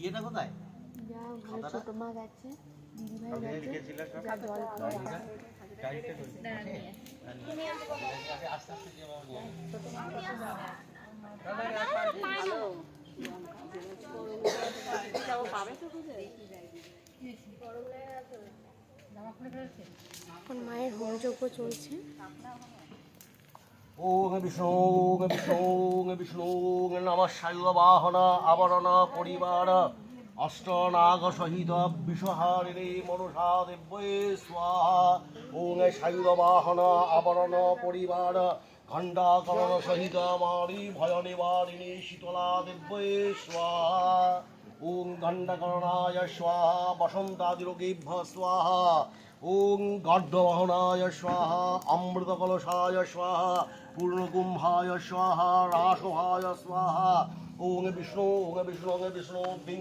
ইয়েটা কোথায়? যা ঘরে ছোট মা গেছে, দিদিভাই গেছে, জল এখন মায়ের হোমযজ্ঞ চলছে। ওং বিষ্ণু বিষ্ণু নমঃ শৈলবাহন আবরণ পরিবার অষ্টনাগ সহিত বিষহারিণী মনুষা দেব্যে স্বাহা। ওং শৈলবাহন আবরণ পরিবার খণ্ডাকরণ সহিত মারি ভয় নিবারিণী শীতলা দেব্যে স্বাহা। ওং দণ্ডকরণায় স্বাহা বসন্তাদিরোগেভ্য স্বাহা। ওং গর্ধবহনায় স্বাহা অমৃতকলশায় স্বাহা পূর্ণকুম্ভায় স্বাহা রাসভায় স্বাহা। ওং বিষ্ণু বিষ্ণু বিং